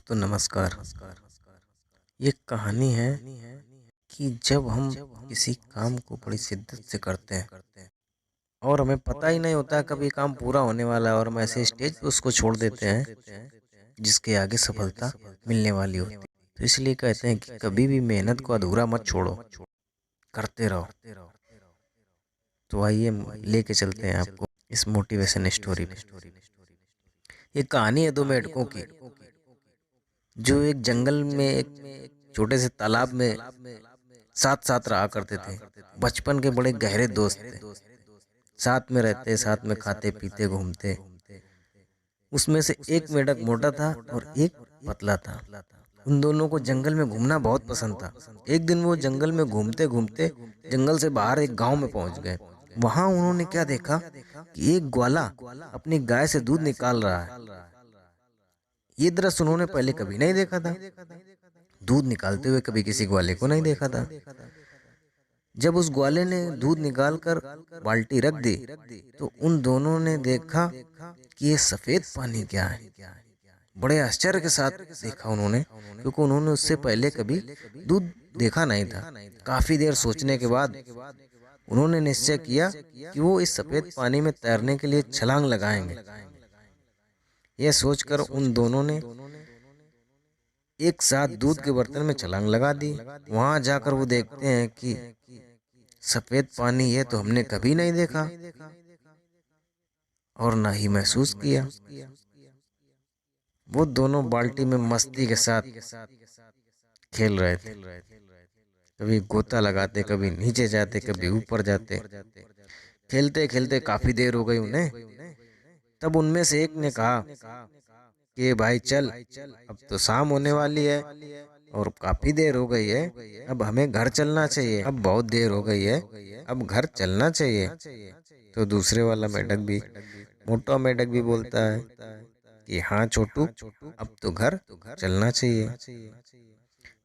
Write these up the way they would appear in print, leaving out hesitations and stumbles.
दोस्तों नमस्कार। ये कहानी है कि जब हम किसी काम को बड़ी शिद्दत से करते हैं और हमें पता ही नहीं होता कब ये काम पूरा होने वाला है और हम ऐसे स्टेज पे उसको छोड़ देते हैं जिसके आगे सफलता मिलने वाली होती है। तो इसलिए कहते हैं कि कभी भी मेहनत को अधूरा मत छोड़ो, करते रहो। तो आइए लेके चलते हैं आपको इस मोटिवेशन स्टोरी पे। ये कहानी है दो मेंढकों की जो एक जंगल में एक छोटे से तालाब में साथ साथ रहा करते थे। बचपन के बड़े गहरे दोस्त थे, साथ में रहते, साथ में खाते पीते घूमते। उसमें से एक मेंढक मोटा था और एक पतला था। उन दोनों को जंगल में घूमना बहुत पसंद था। एक दिन वो जंगल में घूमते घूमते जंगल से बाहर एक गांव में पहुंच गए। वहां उन्होंने क्या देखा कि एक ग्वाला अपनी गाय से दूध निकाल रहा है। ये दृश्य उन्होंने पहले कभी नहीं देखा था। दूध निकालते हुए कभी किसी ग्वाले को नहीं देखा था। जब उस ग्वाले ने दूध निकालकर बाल्टी रख दी तो उन दोनों ने देखा कि ये सफेद पानी क्या है। बड़े आश्चर्य के साथ देखा उन्होंने, क्योंकि उन्होंने उससे पहले कभी दूध देखा नहीं था। काफी देर सोचने के बाद उन्होंने निश्चय किया कि वो इस सफेद पानी में तैरने के लिए छलांग लगाएंगे। यह सोचकर उन दोनों ने एक साथ दूध के बर्तन में छलांग लगा दी। वहां जाकर वो देखते हैं कि सफेद पानी ये तो हमने कभी नहीं देखा और ना ही महसूस किया। वो दोनों बाल्टी में मस्ती के साथ खेल रहे थे। कभी गोता लगाते, कभी नीचे जाते, कभी ऊपर जाते। खेलते खेलते काफी देर हो गई उन्हें। तब उनमें से एक ने कहा कि भाई चल, अब तो शाम होने वाली है और काफी देर हो गई है, अब हमें घर चलना चाहिए। अब बहुत देर हो गई है, अब घर चलना चाहिए। तो दूसरे वाला मेंढक भी, मोटा मेंढक भी बोलता है कि हाँ छोटू, अब तो घर चलना चाहिए।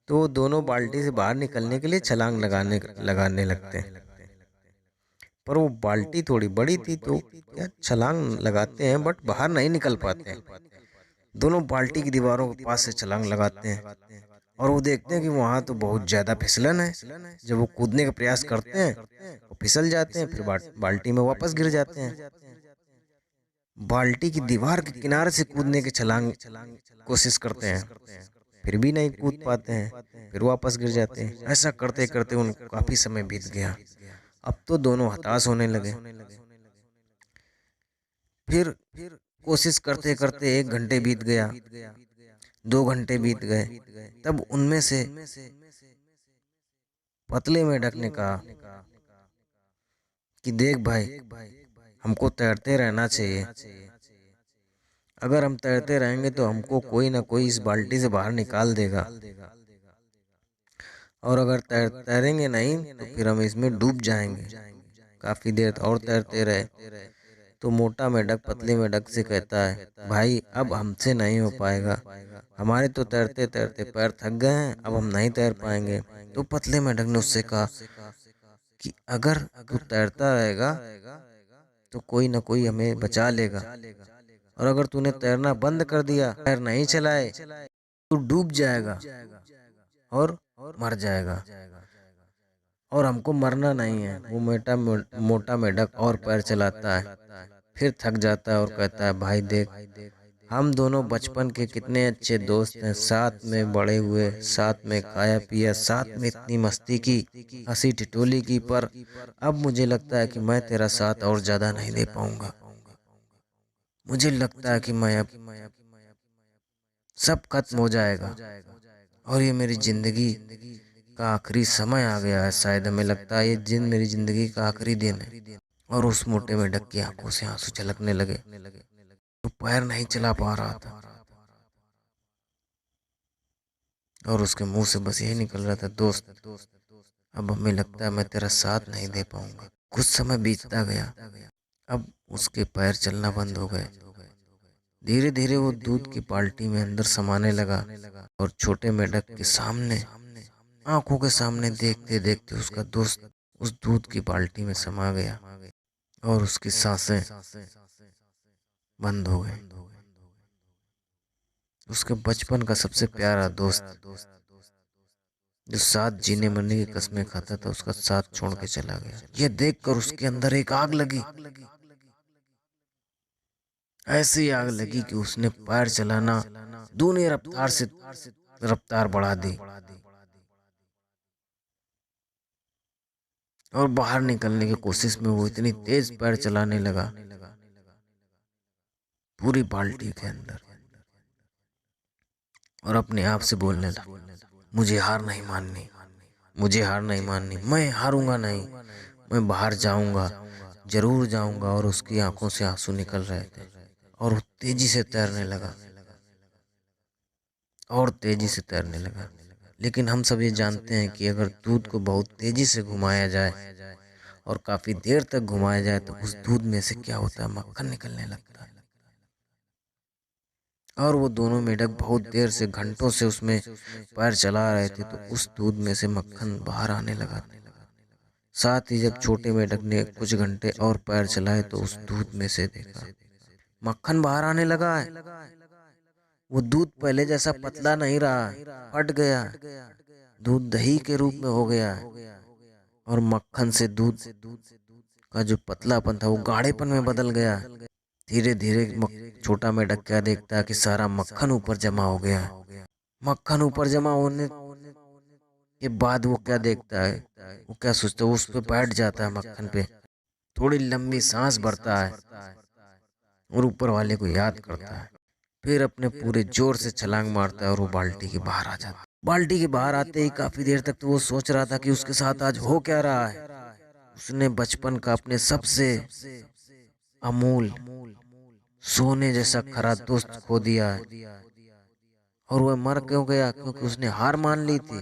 तो वो दोनों बाल्टी से बाहर निकलने के लिए छलांग लगाने लगते हैं। पर वो बाल्टी थोड़ी बड़ी थी तो क्या छलांग लगाते हैं बट बाहर नहीं निकल पाते हैं। दोनों बाल्टी की दीवारों के पास से छलांग लगाते हैं और वो देखते हैं कि वहां तो बहुत ज्यादा फिसलन है। जब वो कूदने का प्रयास करते हैं वो फिसल जाते हैं, फिर बाल्टी में वापस गिर जाते हैं। बाल्टी की दीवार के किनारे से कूदने की छलांग कोशिश करते हैं, फिर भी नहीं कूद पाते हैं, फिर वापस गिर जाते हैं। ऐसा करते करते उनको काफी समय बीत गया। अब तो दोनों हताश होने लगे। फिर कोशिश करते करते 1 घंटे बीत गया, 2 घंटे बीत गए। तब उनमें से पतले मेंढक ने कहा कि देख भाई, हमको तैरते रहना चाहिए। अगर हम तैरते रहेंगे तो हमको कोई ना कोई इस बाल्टी से बाहर निकाल देगा, और अगर तैरेंगे नहीं तो फिर हम इसमें डूब जाएंगे। काफी देर और तैरते रहे तो मोटा मेंढक पतले मेंढक से कहता है, भाई अब हमसे नहीं हो पाएगा, हमारे तो तैरते तैरते पैर थक गए हैं, अब हम नहीं तैर पाएंगे। तो पतले मेंढक ने उससे कहा कि अगर तू तैरता रहेगा तो कोई ना कोई हमें बचा लेगा, और अगर तूने तैरना बंद कर दिया, पैर नहीं चलाए, तो डूब जाएगा और मर जाएगा। और हमको मरना नहीं है। वो मोटा मेंढक और पैर चलाता है, फिर थक जाता है और कहता है, भाई देख, हम दोनों बचपन के कितने अच्छे दोस्त हैं, साथ में बड़े हुए, साथ में खाया पिया, साथ में इतनी मस्ती की, हंसी ठिठोली की, पर अब मुझे लगता है कि मैं तेरा साथ और ज्यादा नहीं दे पाऊंगा। मुझे लगता है कि मैं अब सब खत्म हो जाएगा और ये मेरी जिंदगी का आखिरी समय आ गया है। शायद हमें लगता है ये दिन मेरी जिंदगी का आखिरी दिन है। और उस मोटे मेंढक की आंखों से आंसू छलकने लगे। तो पैर नहीं चला पा रहा था और उसके मुंह से बस यही निकल रहा था, दोस्त अब हमें लगता है मैं तेरा साथ नहीं दे पाऊंगा। कुछ समय बीतता गया, अब उसके पैर चलना बंद हो गए। धीरे धीरे वो दूध की बाल्टी में अंदर समाने लगा और छोटे मेंढक के सामने, आंखों के सामने देखते देखते उसका दोस्त उस दूध की बाल्टी में समा गया और उसकी सांसें बंद हो गई। उसके बचपन का सबसे प्यारा दोस्त जो साथ जीने मरने की कस्में खाता था, उसका साथ छोड़ के चला गया। ये देखकर उसके अंदर एक आग लगी, ऐसी आग लगी कि उसने पैर चलाना दूनी रफ्तार से रफ्तार बढ़ा दी और बाहर निकलने की कोशिश में वो इतनी तेज पैर चलाने लगा पूरी बाल्टी के अंदर, और अपने आप से बोलने लगा, मुझे हार नहीं माननी, मुझे हार नहीं माननी, मैं हारूंगा नहीं, मैं बाहर जाऊंगा, जरूर जाऊंगा। और उसकी आंखों से आंसू निकल रहे थे और वो तेजी से तैरने लगा और तेजी से तैरने लगा। लेकिन हम सब ये जानते हैं कि अगर दूध को बहुत तेजी से घुमाया जाए और काफी देर तक घुमाया जाए तो उस दूध में से क्या होता है, मक्खन निकलने लगता है। और वो दोनों मेढक बहुत देर से, घंटों से उसमें पैर चला रहे थे, तो उस दूध में से मक्खन बाहर आने लगा। साथ ही जब छोटे मेढक ने कुछ घंटे और पैर चलाए तो उस दूध में से देखा मक्खन बाहर आने लगा है। वो दूध पहले जैसा पतला नहीं रहा, फट गया, दूध दही के रूप में हो गया है और मक्खन से दूध का जो पतलापन था वो गाढ़ेपन में बदल गया। धीरे धीरे छोटा मेढक क्या देखता है कि सारा मक्खन ऊपर जमा हो गया है। मक्खन ऊपर जमा होने के बाद वो क्या देखता है, वो क्या सोचता है, वो उस पे बैठ जाता है मक्खन पे, थोड़ी लंबी सांस भरता है और ऊपर वाले को याद करता है। फिर अपने पूरे जोर से छलांग मारता है और वो बाल्टी के बाहर आ जाता है। बाल्टी के बाहर आते ही काफी देर तक तो वो सोच रहा था कि उसके साथ आज हो क्या रहा है। उसने बचपन का अपने सबसे अमूल सोने जैसा खरा दोस्त खो दिया है। और वह मर क्यों गया? क्योंकि उसने हार मान ली थी।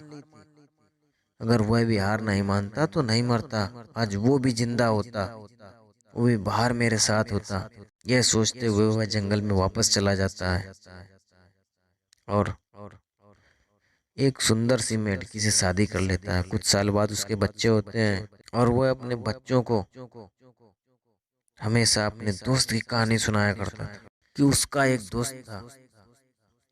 अगर वह भी हार नहीं मानता तो नहीं मरता, आज वो भी जिंदा होता, वो भी बाहर मेरे साथ होता। यह सोचते हुए वह जंगल में वापस चला जाता है और एक सुंदर सी मेढकी से शादी कर लेता है। कुछ साल बाद उसके बच्चे होते हैं और वह अपने बच्चों को हमेशा अपने दोस्त की कहानी सुनाया करता था कि उसका एक दोस्त था।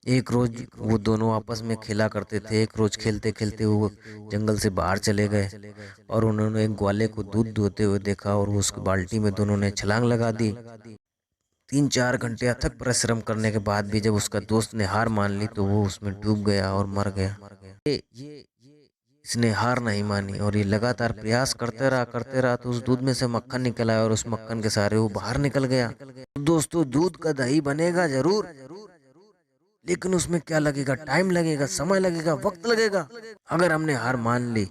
एक रोज वो दोनों आपस में खेला करते थे। एक रोज खेलते खेलते वो जंगल से बाहर चले गए और उन्होंने एक ग्वाले को दूध दुहते हुए देखा और वो उसकी बाल्टी में दोनों ने छलांग लगा दी। 3-4 घंटे अथक परिश्रम करने के बाद भी जब उसका दोस्त ने हार मान ली तो वो उसमें डूब गया और मर गया। ये इसने हार नहीं मानी और ये लगातार प्रयास करते रहा तो उस दूध में से मक्खन निकल आया और उस मक्खन के सहारे वो बाहर निकल गया। तो दोस्तों, दूध का दही बनेगा जरूर, लेकिन उसमें क्या लगेगा? टाइम लगेगा, समय लगेगा, वक्त लगेगा। अगर हमने हार मान ली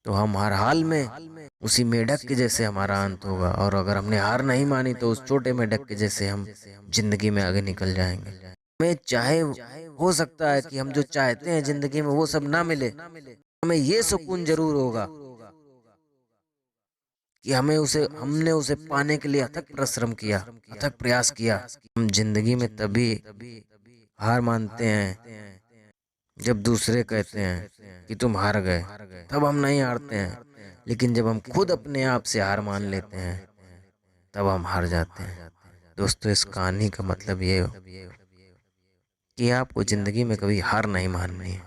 तो हम हर हाल में उसी मेढक के जैसे हमारा अंत होगा, और अगर हमने हार नहीं मानी तो उस छोटे मेढक के जैसे हम जिंदगी में आगे निकल जाएंगे। हमें चाहे हो सकता है कि हम जो चाहते हैं जिंदगी में वो सब ना मिले, हमें ये सुकून जरूर होगा कि हमने उसे पाने के लिए अथक परिश्रम किया, अथक प्रयास किया। हम जिंदगी में तभी हार मानते हैं जब दूसरे कहते हैं कि तुम हार गए, तब हम नहीं हारते हैं। लेकिन जब हम खुद अपने आप से हार मान लेते हैं तब हम हार जाते हैं। दोस्तों, इस कहानी का मतलब ये हो कि आपको जिंदगी में कभी हार नहीं माननी है।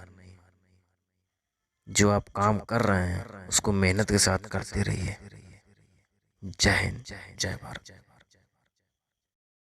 जो आप काम कर रहे हैं उसको मेहनत के साथ करते रहिए। जय हिंद, जय भारत।